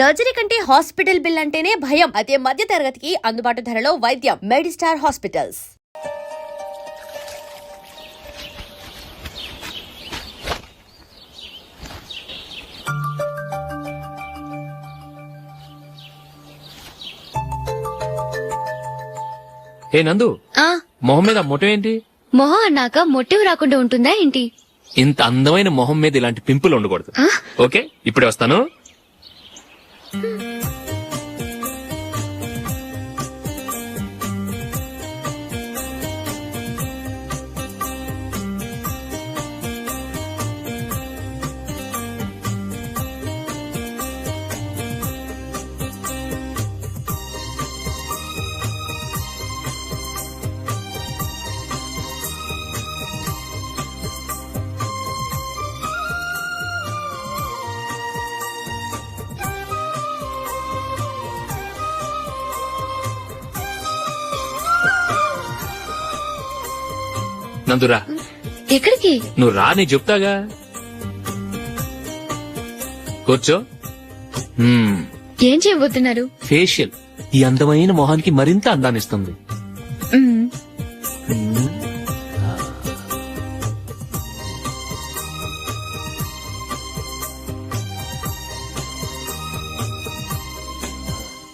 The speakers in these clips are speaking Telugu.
సర్జరీ కంటే హాస్పిటల్ బిల్ అంటేనే భయం. అదే మధ్య తరగతికి అందుబాటు ధరలో వైద్యం. Medistar hospitals. ఏ నందు, మొహం మీద మొటం ఏంటి? మొహం అన్నాక మొటివ్ రాకుండా ఉంటుందా ఏంటి? ఇంత అందమైన మొహం మీద ఇలాంటి పింపుల్ ఉండకూడదు. ఓకే, ఇప్పుడే వస్తాను. నందురా, ఎక్కడికి? నువ్వు రా, నీ చెప్తాగా. కూర్చో. ఏం చేయబోతున్నారు? ఫేషియల్ ఈ అందమైన మొహానికి మరింత అందాన్నిస్తుంది.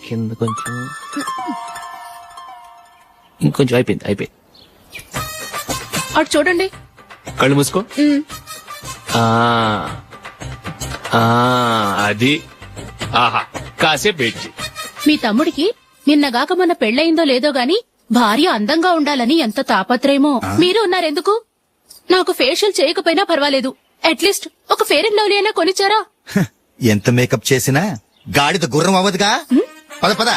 కింద కొంచెం, ఇంకొంచెం. అయిపోయింది. అటు చూడండి. కళ్ళు మూసుకో. అది. ఆహా, కాసేపు వెయిట్ చెయ్. మీ తమ్ముడికి నిన్నగాక మొన్న పెళ్లయిందో లేదో గాని భార్య అందంగా ఉండాలని ఎంత తాపత్రయమో. మీరు ఉన్నారెందుకు? నాకు ఫేషియల్ చేయకపోయినా పర్వాలేదు, అట్లీస్ట్ ఒక ఫెయిర్ అండ్ లవ్లీ అయినా కొనిచ్చారా? ఎంత మేకప్ చేసినా గాడిద గుర్రం అవ్వదుగా. పద పద.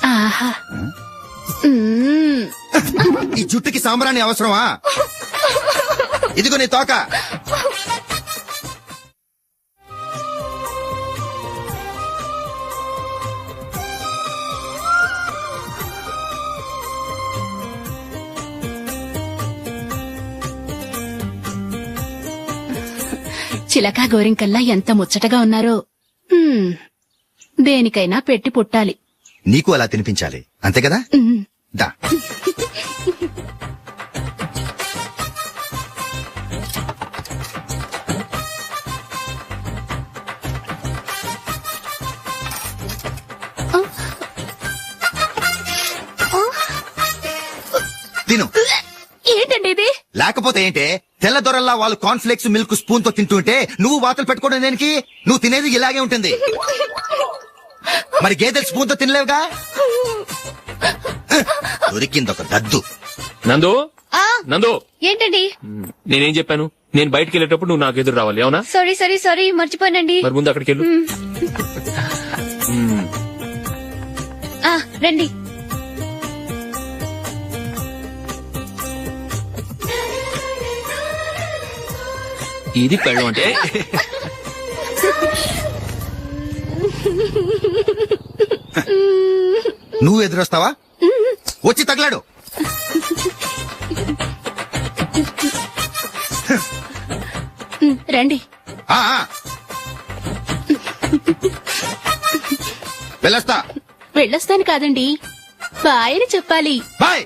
ఆహా, ఈ జుట్టుకి సాంబ్రాణి అవసరమా? ఇదిగో నీ తోక. చిలకా గోరింకల్లా ఎంత ముచ్చటగా ఉన్నారో. దేనికైనా పెట్టి పుట్టాలి. నీకు అలా తినిపించాలి, అంతే కదా? దా. తిను. ఏంటండి ఇది? లేకపోతే ఏంటే, తెల్ల దొరల్లా వాళ్ళు కార్న్ఫ్లేక్స్ మిల్క్ స్పూన్ తో తింటుంటే నువ్వు వాతలు పెట్టుకోవడం దేనికి? నువ్వు తినేది ఇలాగే ఉంటుంది. మరి గేదెలు స్పూన్ తో తినలేవుగా. దొరికిందొక దద్దు. నందు, నందు, ఏంటండి? నేనేం చెప్పాను? నేను బయటికి వెళ్ళేటప్పుడు నువ్వు నాకు ఎదురు రావాలి, అవునా? సారీ మర్చిపోయానండి. మరి ముందు అక్కడికి వెళ్ళు. రండి. ఇది పెళ్ళం అంటే. నువ్వు ఎదురొస్తావా? వచ్చి తగలాడు. రండి. వెళ్ళొస్తాను కాదండి, బాయ్ అని చెప్పాలి. బాయ్.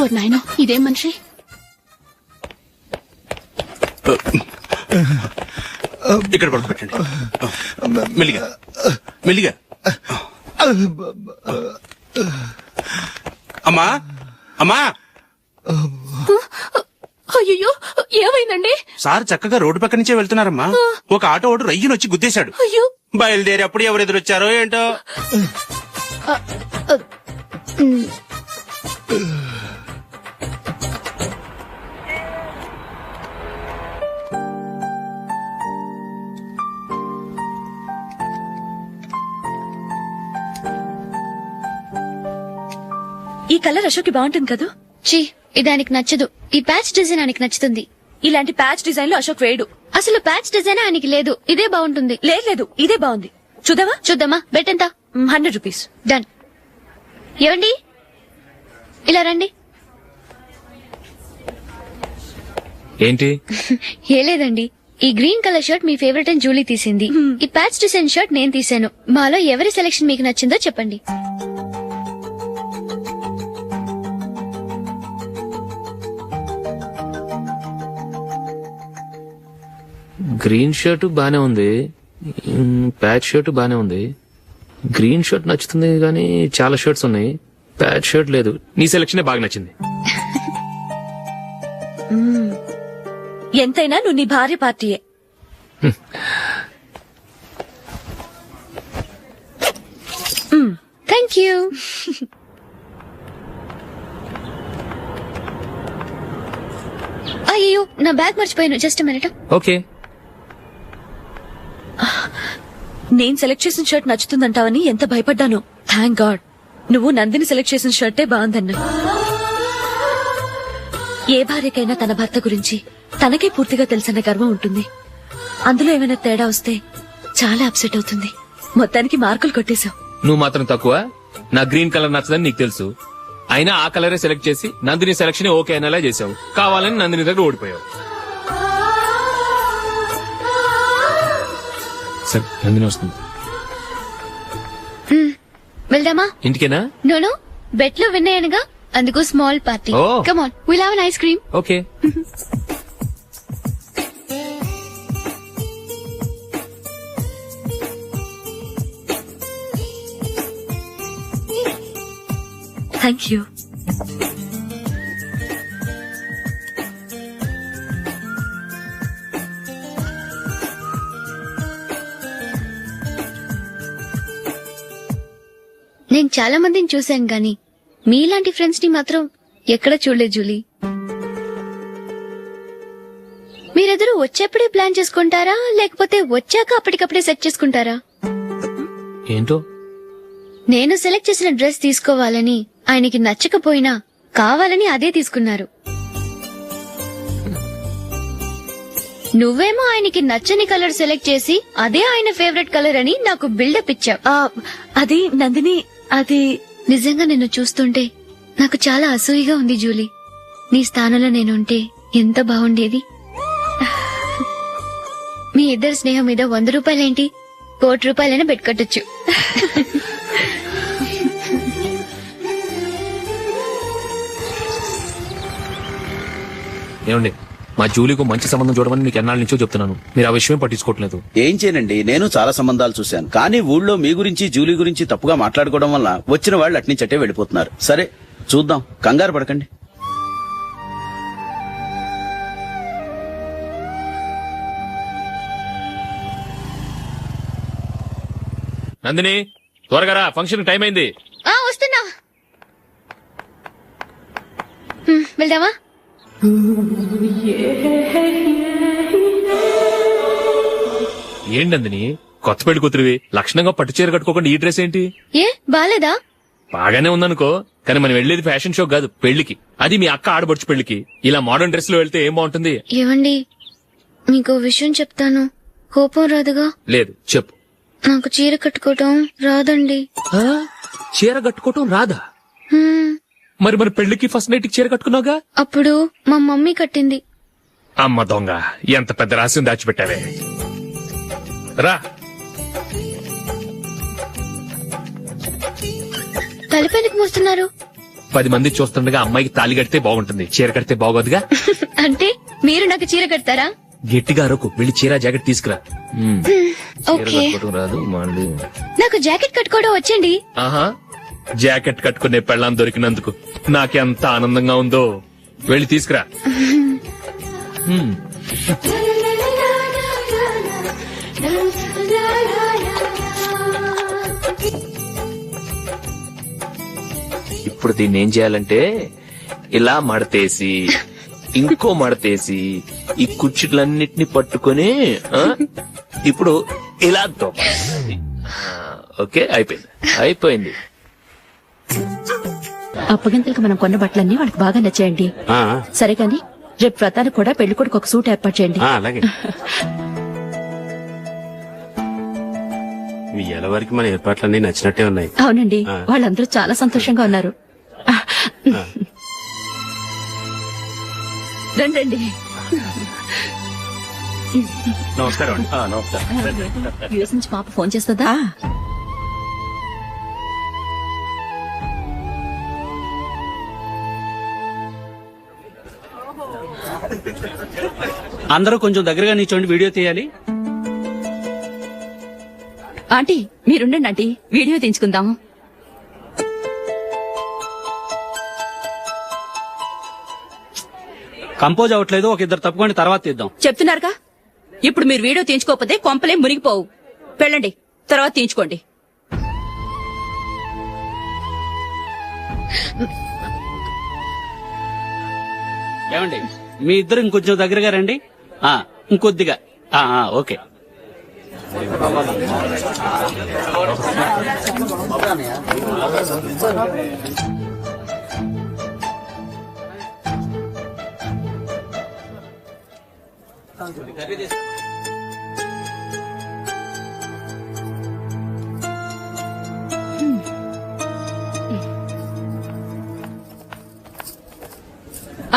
ఓ నాయనో, ఇదేం మనిషి? ఇక్కడ పడుకోబెట్టండి. మెల్లిగా మెల్లిగా. అమ్మా అమ్మా. అయ్యో, ఏమైందండి? సార్ చక్కగా రోడ్డు పక్క నుంచే వెళ్తున్నారమ్మా. ఒక ఆటో ఓడు రయ్యనొచ్చి గుద్దేశాడు. అయ్యో. బయలుదేరి అప్పుడు ఎవరు ఎదురొచ్చారో ఏంటో. ఈ కలర్ అశోక్ కి బాగుంటుంది కదా? చీ, ఇదానికి నచ్చదు. ఈ ప్యాచ్ డిజైన్ ఆయనకి నచ్చుతుంది. ఇలాంటి ప్యాచ్ డిజైన్ లో అశోక్ వేయడు. అసలు ప్యాచ్ డిజైన్ ఆయనకి లేదు, ఇదే బాగుంటుంది. లేదు ఇదే బాగుంది. చూద్దామా? చూద్దామా? బెట్ ఎంత? 100 రూపీస్. డన్. ఏమండి, ఇలా రండి. ఏంటి? ఏ లేదండి, ఈ గ్రీన్ కలర్ షర్ట్ మీ ఫేవరెట్ అని జూలీ తీసింది. ఈ ప్యాచ్ డిజైన్ షర్ట్ నేను తీసాను. మాలో ఎవరి సెలెక్షన్ మీకు నచ్చిందో చెప్పండి. గ్రీన్ షర్ట్ బానే ఉంది, ప్యాచ్ షర్ట్ బానే ఉంది. గ్రీన్ షర్ట్ నచ్చుతుంది కానీ చాలా షర్ట్స్ ఉన్నాయి, ప్యాచ్ షర్ట్ లేదు. నీ సెలెక్షనే బాగా నచ్చింది. ఎంతైనా నువ్వు నీ భార్య పార్టీయే. Thank you. అయ్యో, నా బ్యాగ్ మర్చిపోయాను. Just minute. ఓకే. నేను సెలెక్ట్ చేసిన షర్ట్ నచ్చుతుందంటావని ఎంత భయపడ్డాను. థ్యాంక్ గాడ్ నువ్వు నందిని సెలెక్ట్ చేసిన షర్టే బాగుందన్నా. ఏ భార్యకైనా తన భర్త గురించి తనకే పూర్తిగా తెలుసన్న గర్వం ఉంటుంది. అందులో ఏమైనా తేడా వస్తే చాలా అప్సెట్ అవుతుంది. మొత్తానికి మార్కులు కొట్టేశావు. నువ్వు మాత్రం తక్కువ. నా గ్రీన్ కలర్ నచ్చదని నీకు తెలుసు, అయినా ఆ కలరే సెలెక్ట్ చేసి నందిని సెలెక్షన్ ఓకే అనేలా చేసావు. కావాలని నందిని దగ్గర ఓడిపోయావు. సరే, నందిని వస్తుంది. వెళ్దామా? ఇంటికేనా? నోను, బెట్ లో విన్నాయనగా, అందుకు small party. Oh. Come on, will have an ice cream. Okay. Thank you. నేను చాలా మందిని చూశాను గాని మీలాంటి ఫ్రెండ్స్ ని మాత్రం ఎక్కడ చూడలేదు జూలీ. మీరెదరూ వచ్చేప్పుడే ప్లాన్ చేసుకుంటారా, లేకపోతే వచ్చాక అప్పటికప్పుడే సెట్ చేసుకుంటారా? ఏంటో నేను సెలెక్ట్ చేసిన డ్రెస్ తీసుకోవాలని ఆయనకి నచ్చకపోయినా కావాలని అదే తీసుకున్నారు. నువ్వేమో ఆయనకి నచ్చని కలర్ సెలెక్ట్ చేసి అదే ఆయన ఫేవరెట్ కలర్ అని నాకు బిల్డప్ ఇచ్చావు. అది నందిని, అది నిజంగా నిన్ను చూస్తుంటే నాకు చాలా అసూయగా ఉంది జూలీ. నీ స్థానంలో నేనుంటే ఎంత బాగుండేది. మీ ఇద్దరు స్నేహం మీద 100 రూపాయలేంటి, 1 కోటి రూపాయలైనా పెట్టుకట్టొచ్చు. ఏమండి, మా జూలీకు మంచి సంబంధం చూడమని మీకు ఎన్నాళ్ళ నుంచో చెప్తున్నాను, మీరు ఆ విషయం పట్టించుకోవట్లేదు. ఏం చేయనండి, నేను చాలా సంబంధాలు చూశాను. కానీ ఊళ్ళో మీ గురించి జూలీ గురించి తప్పుగా మాట్లాడుకోవడం వల్ల వచ్చిన వాళ్ళు అట్నుంచటే వెళ్ళిపోతున్నారు. సరే చూద్దాం, కంగారు పడకండి. నందిని, త్వరగా రా, ఫంక్షన్ టైం అయింది. వస్తున్నా. వెళ్దామా? ఏంటి నందిని, కొత్త పెళ్లి కూతురివి, లక్షణంగా పట్టు చీర కట్టుకోకుండా ఈ డ్రెస్ ఏంటి? ఏ బాలేదా? బాగానే ఉందనుకో, కానీ మనం వెళ్లేది ఫ్యాషన్ షో కాదు, పెళ్లికి. అది మీ అక్క ఆడబడుచు పెళ్లికి. ఇలా మోడర్న్ డ్రెస్ లో వెళ్తే ఏం బాగుంటుంది? ఏవండి, మీకు విషయం చెప్తాను, కోపం రాదుగా? లేదు, చెప్పు. నాకు చీర కట్టుకోవటం రాదండి. ఆ? చీర కట్టుకోవటం రాదా? హ్మ్, మరి మన పెళ్లికి ఫస్ట్ నైట్ చీర కట్టుకున్నావుగా? అప్పుడు మా మమ్మీ కట్టింది. అమ్మ దొంగ, ఎంత పెద్ద రహస్యం దాచిపెట్టావే. రా. తలపెందుకు మోస్తున్నారు? 10 మంది చూస్తుండగా అమ్మాయికి తాళి కడితే బాగుంటుంది, చీర కడితే బాగోదుగా. అంటే మీరు నాకు చీర కడతారా? గట్టిగా అరకు, వెళ్ళి చీర జాకెట్ తీసుకురా. చీర ఓకే. కట్టుకోవటం రాదు మళ్ళీ. నాకు జాకెట్ కట్టుకోవడం వచ్చండి. ఆహా, జాకెట్ కట్టుకునే పెళ్ళాం దొరికినందుకు నాకెంత ఆనందంగా ఉందో. వెళ్ళి తీసుకురా. హ్మ్. ఇప్పుడు దీన్ని ఏం చేయాలంటే, ఇలా మడతేసి ఇంకో మడతేసి ఈ కుర్చీలన్నిటిని పట్టుకొని ఇప్పుడు ఇలా దొక్కాలి. ఓకే, అయిపోయింది. అప్పగింతలకు మనం కొన్న బట్టలన్నీ వాళ్ళకి బాగా నచ్చాయండి. సరే కాని రేపు వ్రతానికి కూడా పెళ్లి కొడుకు ఒక సూట్ ఏర్పాటు చేయండి. అలాగే. ఇవాళ వరకు మన ఏర్పాట్లన్నీ నచ్చినట్టే ఉన్నాయి. అవునండి, వాళ్ళందరూ చాలా సంతోషంగా ఉన్నారు. రండి. నమస్కారం. యూఎస్ నుంచి పాప ఫోన్ చేస్తుందా? అందరూ కొంచెం దగ్గరగా నిల్చోండి, వీడియో తీయాలి. ఆంటీ మీరుండండి ఆంటీ, వీడియో తీయించుకుందాం. కంపోజ్ అవ్వట్లేదు, ఒక ఇద్దరు తప్పుకోండి, తర్వాత తీద్దాం. చెప్తున్నారుగా, ఇప్పుడు మీరు వీడియో తీయించుకోకపోతే కొంపలే మునిగిపోవు. వెళ్ళండి, తర్వాత తీయించుకోండి. ఏమండి, మీ ఇద్దరు ఇంకొంచెం దగ్గరగా రండి. ఇంకొద్దిగా. ఓకే.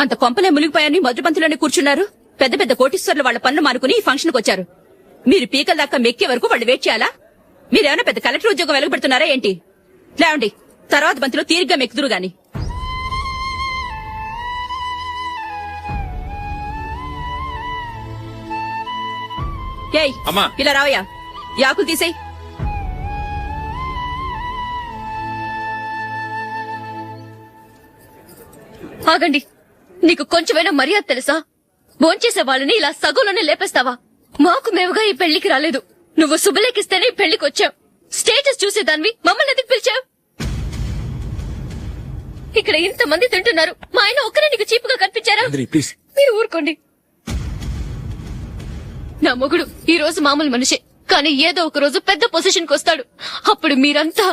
అంత కొంపలే మునిగిపోయాని మొదటి పంతులోనే కూర్చున్నారు. పెద్ద పెద్ద కోటీశ్వర్లు వాళ్ళ పనులు మానుకుని ఈ ఫంక్షన్ కు వచ్చారు. మీరు పీకల దాకా మెక్కే వరకు వాళ్ళు వెయిట్ చేయాలా? మీరేమైనా పెద్ద కలెక్టర్ ఉద్యోగం వెలుగుపెడుతున్నారా ఏంటి? లేవండి, తర్వాత బంతిలో తీరిగ్గా మెక్కుదురు గాని. ఏయ్, ఇలా రావయ్యా, యాకులు తీసేయ్. ఆగండి, నీకు కొంచెమైనా మర్యాద తెలుసా? భోంచేసే వాళ్ళని ఇలా సగంలోనే లేపేస్తావా? మాకు మేముగా ఈ పెళ్లికి రాలేదు. నువ్వు శుభలేఖిస్తేనే ఈ పెళ్లికి వచ్చావు. స్టేటస్ చూసేదానివి మమ్మల్ని ఎందుకు పిలిచావు? ఇక్కడ ఇంతమంది తింటున్నారు, మా ఆయన ఒక్కరే నీకు చీపుగా కనిపించారా? మీరు ఊరుకోండి. నా మొగుడు ఈ రోజు మామూలు మనిషే, కానీ ఏదో ఒక రోజు పెద్ద పొజిషన్ కు వస్తాడు. అప్పుడు మీరంతా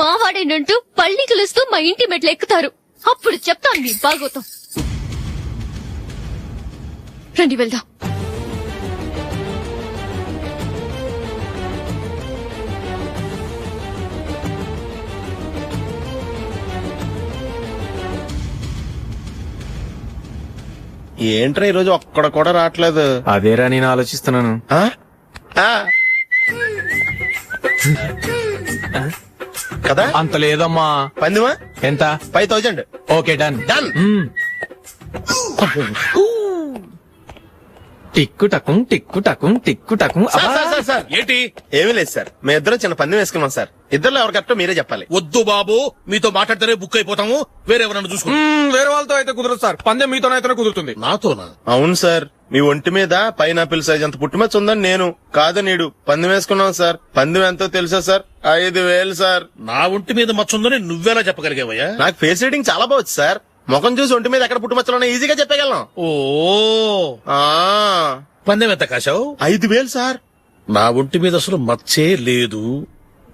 మావాడేనంటూ పళ్ళికలుస్తూ మా ఇంటి మెట్లు ఎక్కుతారు. అప్పుడు చెప్తాను మీ బాగోతాం. రండి వెళ్దాం. ఏంట్రా ఈరోజు ఒక్కడ కూడా రావట్లేదు? అదేరా నేను ఆలోచిస్తున్నాను. కదా అంత లేదమ్మా. పందిమా ఎంత? 5000. Okay, done. డన్. టిక్కు టకుం టిక్కు టకుం టిక్కు టకుం. సార్ ఏంటి? ఏమీ లేదు సార్, మేము ఇద్దరు చిన్న పందెం వేసుకున్నాం సార్. ఇద్దరు ఎవరు కరెక్టో మీరే చెప్పాలి. వద్దు బాబు, మీతో మాట్లాడితేనే బుక్ అయిపోతాము. వేరెవరన్నా చూసుకుంటాం. వేరే వాళ్ళతో అయితే కుదరదు సార్, పందెం మీతోనైతేనే కుదురుతుంది. నాతోనా? అవును సార్, మీ ఒంటి మీద పైనాపిల్ సైజ్ అంత పుట్టుమచ్చ ఉందని నేను కాదు నీడు పందెం వేసుకున్నాం సార్. పందెం ఎంతో తెలుసా సార్? 5000 సార్. నా ఒంటి మీద మచ్చుందని నువ్వెలా చెప్పగలిగావయ్యా? నాకు ఫేస్ రీడింగ్ చాలా బాగుంది సార్. ముఖం చూసి ఒంటి మీద ఎక్కడ పుట్టుమచ్చలో ఈజీగా చెప్పగలను. ఓ, పందెం ఎంత కాశావు? 5000 సార్. నా ఒంటి మీద అసలు మచ్చే లేదు.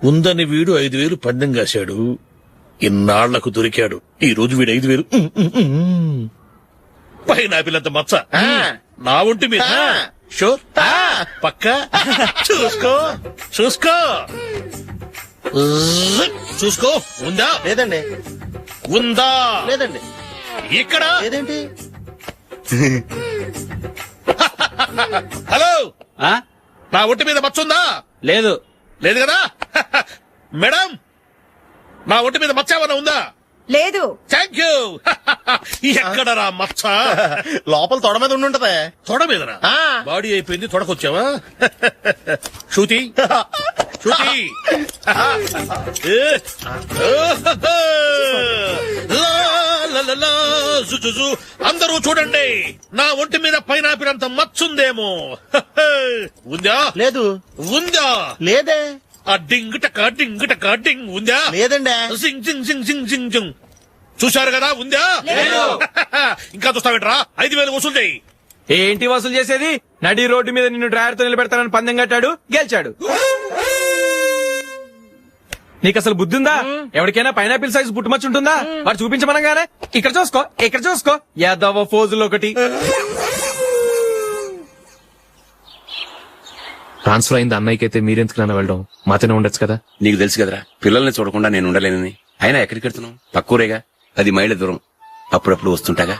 ఉందని వీడు 5000 పందెం కాశాడు. ఇన్నాళ్లకు దొరికాడు. ఈ రోజు వీడు 5000. పైనాపిల్ మచ్చ నా ఒంటి మీద. షూర్? పక్క చూసుకో చూసుకో చూసుకో. ఉందా? లేదండి. ఉందా? లేదండి. ఇక్కడ లేదేంటి? హలో, నా ఒంటి మీద మచ్చ ఉందా? లేదు. లేదు కదా? మేడం, నా ఒంటి మీద మచ్చ ఏమైనా ఉందా? లేదు. Thank you. ఎక్కడరా మచ్చ? లోపల తొడ మీద ఉండుంటదే. తొడ మీదనా? బాడీ అయిపోయింది, తొడకొచ్చావా? శృతి శృతి. అందరూ చూడండి, నా ఒంటి మీద పైనాపిల్ అంత మచ్చుందేమో. ఉందా? లేదు. ఉందా? లేదే. ఆ డింగ్ టక డింగ్ టక డింగ్ ఉందా? లేదండి. సింగ్ సింగ్ సింగ్ సింగ్ సింగ్ సింగ్. చూశారు కదా? ఉందా? ఇంకా చూస్తావేట్రా? 5000 వసూలు చేయి. ఏంటి వసూలు చేసేది? నడి రోడ్డు మీద నిన్ను డ్రైవర్ తో నిలబెడతానని పందెం కట్టాడు, గెలిచాడు. నీకు అసలు బుద్ధి ఉందా? ఎవరికైనా పైనాపిల్ సైజ్ పుట్టుమచ్చు ఉంటుందా? వాడు చూపించమనగానే ఇక్కడ చూసుకో, ఇక్కడ చూసుకో, యాదవ ఫోజులు ఒకటి. ట్రాన్స్ఫర్ అయింది అన్నయ్యకి అయితే మీరెందుకు నాన్న వెళ్ళడం? మాతోనే ఉండొచ్చు కదా. నీకు తెలుసు కదరా పిల్లల్ని చూడకుండా నేను ఉండలేనని. అయినా ఎక్కడికి వెళ్తున్నావు? పక్కూరేగా, 10 మైళ్ళ దూరం. అప్పుడప్పుడు వస్తుంటాగా.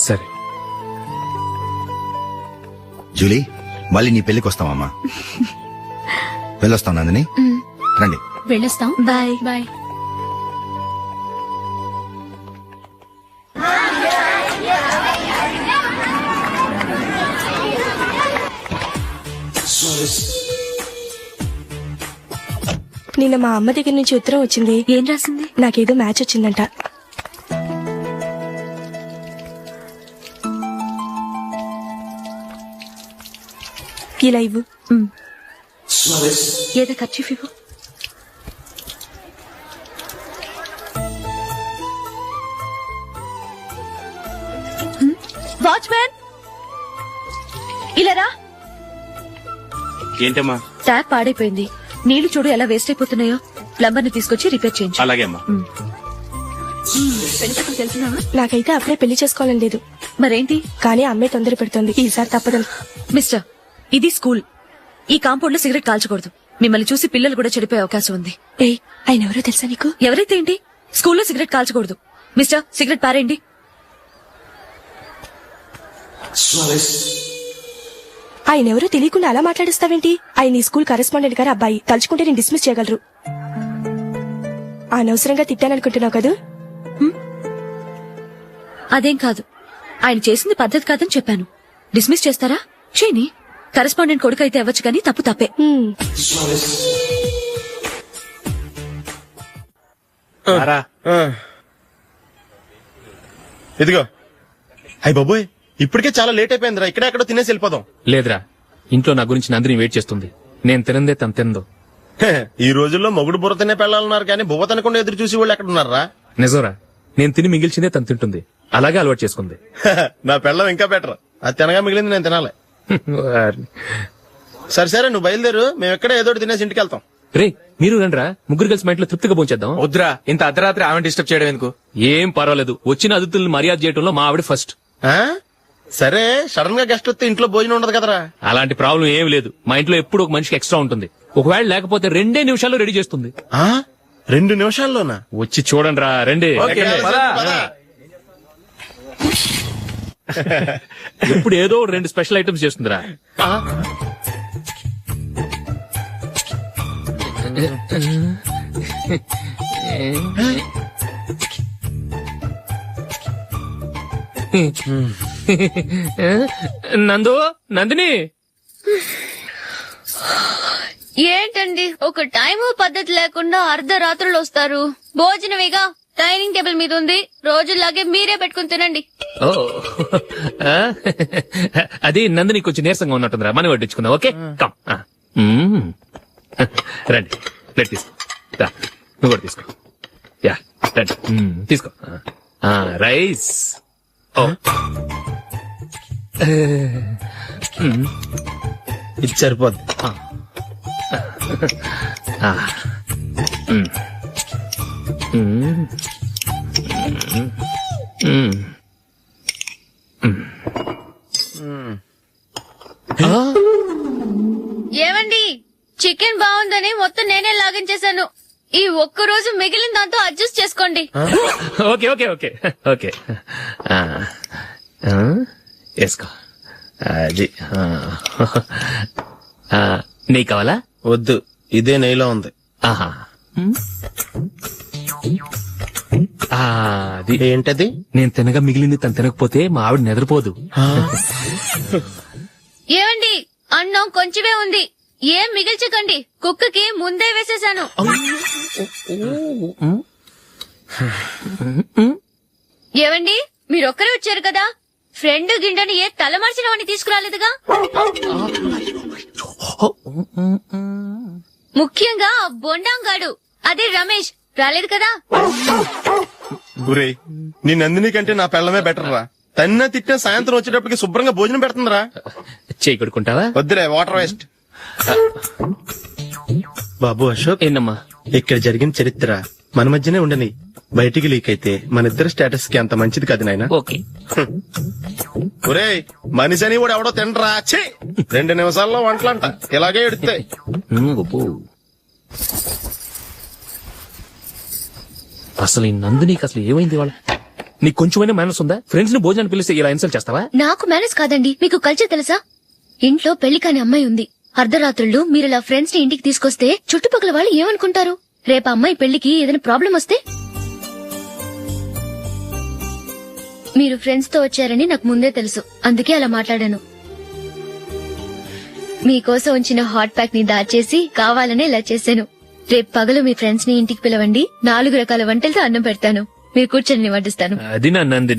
సరే జూలీ, మళ్ళీ నీ పెళ్లికి వస్తామమ్మా. వెళ్ళొస్తాం నందిని, రండి. వెళ్ళొస్తాం. బాయ్. బాయ్. నిన్న మా అమ్మ దగ్గర నుంచి ఉత్తరం వచ్చింది. ఏం రాసింది? నాకేదో మ్యాచ్ వచ్చిందంట. ఇలా ఇవ్వు. ఏదో ఖర్చు ఇవ్వు. వాచ్మ్యాన్, ఇలా రా. ఏంటమ్మా? ట్యాప్ పాడైపోయింది. నీళ్లు చూడు ఎలా వేస్ట్ అయిపోతున్నాయో. ప్లంబర్ ని తీసుకొచ్చి రిపేర్ చేయించు. అలాగే అమ్మా. నాకైతే అప్పుడే పెళ్లి చేసుకోవాలని లేదు. మరేంటి? కానీ అమ్మే తొందర పెడుతోంది. ఈసారి తప్పదని. మిస్టర్, ఇది స్కూల్. ఈ కాంపౌండ్ లో సిగరెట్ కాల్చకూడదు. మిమ్మల్ని చూసి పిల్లలు కూడా చెడిపోయే అవకాశం ఉంది. ఏయ్, ఆయన ఎవరో తెలుసా నీకు? ఎవరైతే ఏంటి, స్కూల్లో సిగరెట్ కాల్చకూడదు. మిస్టర్, సిగరెట్ పారేయండి. ఆయన ఎవరో తెలియకుండా అలా మాట్లాడిస్తావేంటి? ఆయన ఈ స్కూల్ కరెస్పాండెంట్ గారు అబ్బాయి. తలుచుకుంటే నేను డిస్మిస్ చేయగలరు. అనవసరంగా తిట్టాననుకుంటున్నావు కదా? అదేం కాదు. ఆయన చేసింది పద్ధతి కాదని చెప్పాను. డిస్మిస్ చేస్తారా? చేయని. కరెస్పాండెంట్ కొడుకు అయితే అవ్వచ్చు కానీ తప్పు తప్పే. ఇదిగో. అయ్య బాబోయ్, ఇప్పటికే చాలా లేట్ అయిపోయిందిరా. ఇక్కడే ఎక్కడో తినేసి వెళ్ళిపోదాం. లేదురా, ఇంట్లో నా గురించి నందిని వెయిట్ చేస్తుంది. నేను తినందే తను తిందో. ఈ రోజుల్లో మొగుడు బుర్ర తినే పెళ్ళాలన్నారు కానీ బువ్వ తినకుండా ఎదురు చూసి వాళ్ళు ఎక్కడ ఉన్నారా? నిజంరా, నేను తిని మిగిల్చిందే తను తింటుంది. అలాగే అలవాటు చేసుకుంది. నా పెళ్ళం ఇంకా బెటర్. అది తినగా మిగిలింది నేను తినాలి. సరే సరే, నువ్వు బయలుదేరు. మేము ఎక్కడ ఏదో తినేసి ఇంటికి వెళ్తాం. రే, మీరు రండిరా, ముగ్గురు కలిసి మా ఇంట్లో తృప్తిగా పోంచేద్దాం. వద్దురా, ఇంత అర్ధరాత్రి ఆమె డిస్టర్బ్ చేయడం ఎందుకు? ఏం పర్వాలేదు, వచ్చిన అతిథులను మర్యాద చేయడంలో మా ఆవిడ ఫస్ట్. సరే, సడన్ గా గెస్ట్ వస్తే ఇంట్లో భోజనం ఉండదు కదరా. అలాంటి ప్రాబ్లం ఏం లేదు. మా ఇంట్లో ఎప్పుడు ఒక మనిషికి ఎక్స్ట్రా ఉంటుంది. ఒకవేళ లేకపోతే 2 నిమిషాల్లో రెడీ చేస్తుంది. 2 నిమిషాల్లోనా? వచ్చి చూడండి రా, రండి. ఎప్పుడు ఏదో 2 స్పెషల్ ఐటమ్స్ చేస్తుందిరా. నందిని, ఏంటండి ఒక టైము పద్ధతి లేకుండా అర్ధరాత్రులు వస్తారు? భోజనమేగా డైనింగ్ టేబుల్ మీద ఉంది. రోజులాగే మీరే పెట్టుకుని తినండి. ఓ, అది నందిని కొంచెం నీరసంగా ఉన్నట్టుందిరా. మనం వడ్డించుకుందాం. Okay, come. రండి, ప్లేట్ తీసుకో. నువ్వు కూడా తీసుకో. యా, రండి, తీసుకో. రైస్. ఓ, ఇది సరిపోద్ది. ఏమండి, చికెన్ బాగుందని మొత్తం నేనే లాగించేశాను. ఈ ఒక్క రోజు మిగిలిన దాంతో అడ్జస్ట్ చేసుకోండి. ఓకే ఓకే ఓకే ఓకే, వేసుకో. అది నెయ్యి కావాలా? వద్దు, ఇదే నెయ్యిలో ఉంది. ఆహా, అది ఏంటది? నేను తినగా మిగిలింది తను తినకపోతే మా ఆవిడ నిద్రపోదు. ఏమండి, అన్నం కొంచెమే ఉంది. ఏం మిగిల్చకండి. కుక్కకి ముందే వేసేశాను. ఏవండి, మీరొక్కరే వచ్చారు కదా, ఫ్రెండ్ గిండని ఏ తలమార్చిన వాడిని తీసుకురాలేదుగా. ముఖ్యంగా బొండాంగాడు, అదే రమేష్ రాలేదు కదా. గురే, నీ నందిని కంటే నా పెళ్ళమే బెటర్ రా. తన్న తిట్టిన సాయంత్రం వచ్చేటప్పటికి శుభ్రంగా భోజనం పెడుతుందిరా. చేయి కొడుకుంటావా? వద్దులే, వాటర్ వేస్ట్. బాబు అశోక్, ఏంటమ్మా? ఇక్కడ జరిగిన చరిత్ర మన మధ్యనే ఉండని, బయటికి లీక్ అయితే మన ఇద్దరు స్టేటస్ కి అంత మంచిది కాదు నాయన. ఓకే. ఒరేయ్, మనిషి అని కూడా ఎవడో తినరా. ఛీ! 2 నిమిషాల్లో వంటలంట ఇలాగే ఎడుతాయి. అసలు ఈ నందినికి అసలు ఏమైంది వాళ్ళ? నీకు కొంచెమైనా మేనస్ ఉందా? ఫ్రెండ్స్ ని భోజనం పిలిస్తే ఇలా ఇన్సల్ట్ చేస్తావా? నాకు మేనేజ్ కాదండి, మీకు కల్చర్ తెలుసా? ఇంట్లో పెళ్లి కాని అమ్మాయి ఉంది. అర్ధరాత్రుళ్ళు మీరు ఇలా ఫ్రెండ్స్ ని ఇంటికి తీసుకొస్తే చుట్టుపక్కల వాళ్ళు ఏమనుకుంటారు? రేపు అమ్మాయి పెళ్లికి ఏదైనా ప్రాబ్లం వస్తే? మీరు ఫ్రెండ్స్ తో వచ్చారని నాకు ముందే తెలుసు, అందుకే అలా మాట్లాడాను. మీకోసం ఉంచిన హాట్ ప్యాక్ ని దాచేసి కావాలనే ఇలా చేశాను. రేపు పగలు మీ ఫ్రెండ్స్ ని ఇంటికి పిలవండి, 4 రకాల వంటలతో అన్నం పెడతాను. మీరు కూర్చొని వడ్డిస్తాను. అది నా నందిని.